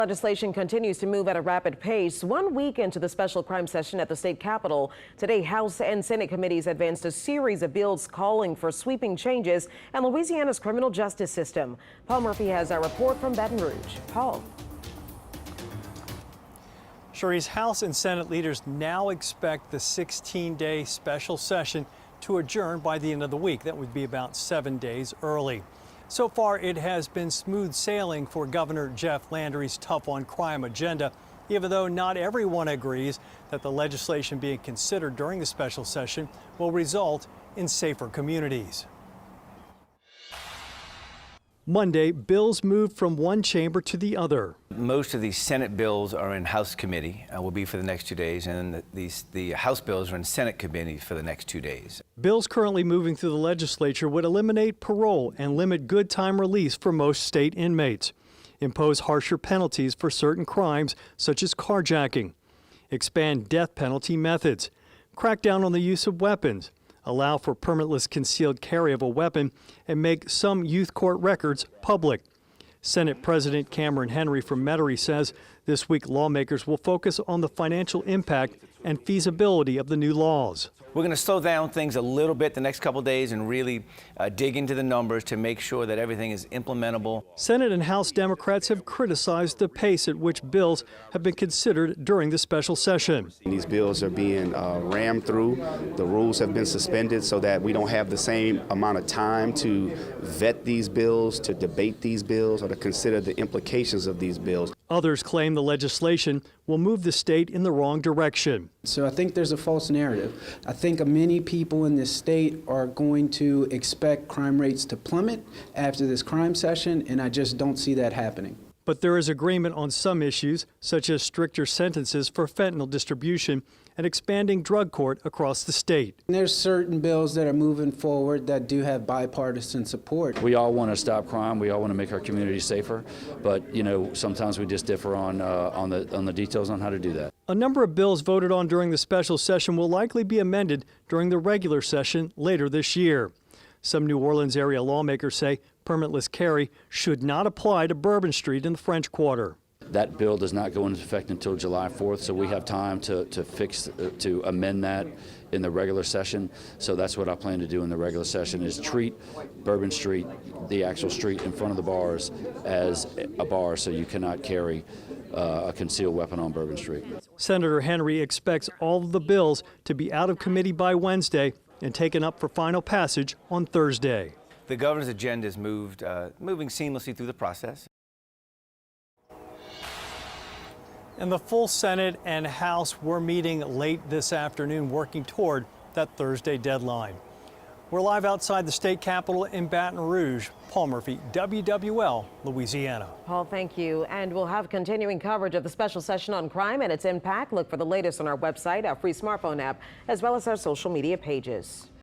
Legislation continues to move at a rapid pace. 1 week into the special crime session at the state capitol, today House and Senate committees advanced a series of bills calling for sweeping changes in Louisiana's criminal justice system. Paul Murphy has our report from Baton Rouge. Paul. Cherie's House and Senate leaders now expect the 16-day special session to adjourn by the end of the week. That would be about 7 days early. So far, it has been smooth sailing for Governor Jeff Landry's tough on crime agenda, even though not everyone agrees that the legislation being considered during the special session will result in safer communities. Monday, bills moved from one chamber to the other. Most of these Senate bills are in House committee, will be for the next 2 days, and the House bills are in Senate committee for the next 2 days. Bills currently moving through the legislature would eliminate parole and limit good time release for most state inmates, impose harsher penalties for certain crimes such as carjacking, expand death penalty methods, crack down on the use of weapons, allow for permitless concealed carry of a weapon, and make some youth court records public. Senate President Cameron Henry from Metairie says this week lawmakers will focus on the financial impact and feasibility of the new laws. We're going to slow down things a little bit the next couple days and really dig into the numbers to make sure that everything is implementable. Senate and House Democrats have criticized the pace at which bills have been considered during the special session. These bills are being rammed through. The rules have been suspended so that we don't have the same amount of time to vet these bills, to debate these bills, or to consider the implications of these bills. Others claim the legislation will move the state in the wrong direction. So I think there's a false narrative. I think many people in this state are going to expect crime rates to plummet after this crime session, and I just don't see that happening. But there is agreement on some issues, such as stricter sentences for fentanyl distribution and expanding drug court across the state. And there's certain bills that are moving forward that do have bipartisan support. We all want to stop crime. We all want to make our community safer. But, sometimes we just differ on the details on how to do that. A number of bills voted on during the special session will likely be amended during the regular session later this year. Some New Orleans area lawmakers say permitless carry should not apply to Bourbon Street in the French Quarter. That bill does not go into effect until July 4th, so we have time to amend that in the regular session. So that's what I plan to do in the regular session, is treat Bourbon Street, the actual street in front of the bars, as a bar, so you cannot carry a concealed weapon on Bourbon Street. Senator Henry expects all of the bills to be out of committee by Wednesday and taken up for final passage on Thursday. The governor's agenda is moving seamlessly through the process. And the full Senate and House were meeting late this afternoon, working toward that Thursday deadline. We're live outside the state capitol in Baton Rouge. Paul Murphy, WWL, Louisiana. Paul, thank you. And we'll have continuing coverage of the special session on crime and its impact. Look for the latest on our website, our free smartphone app, as well as our social media pages.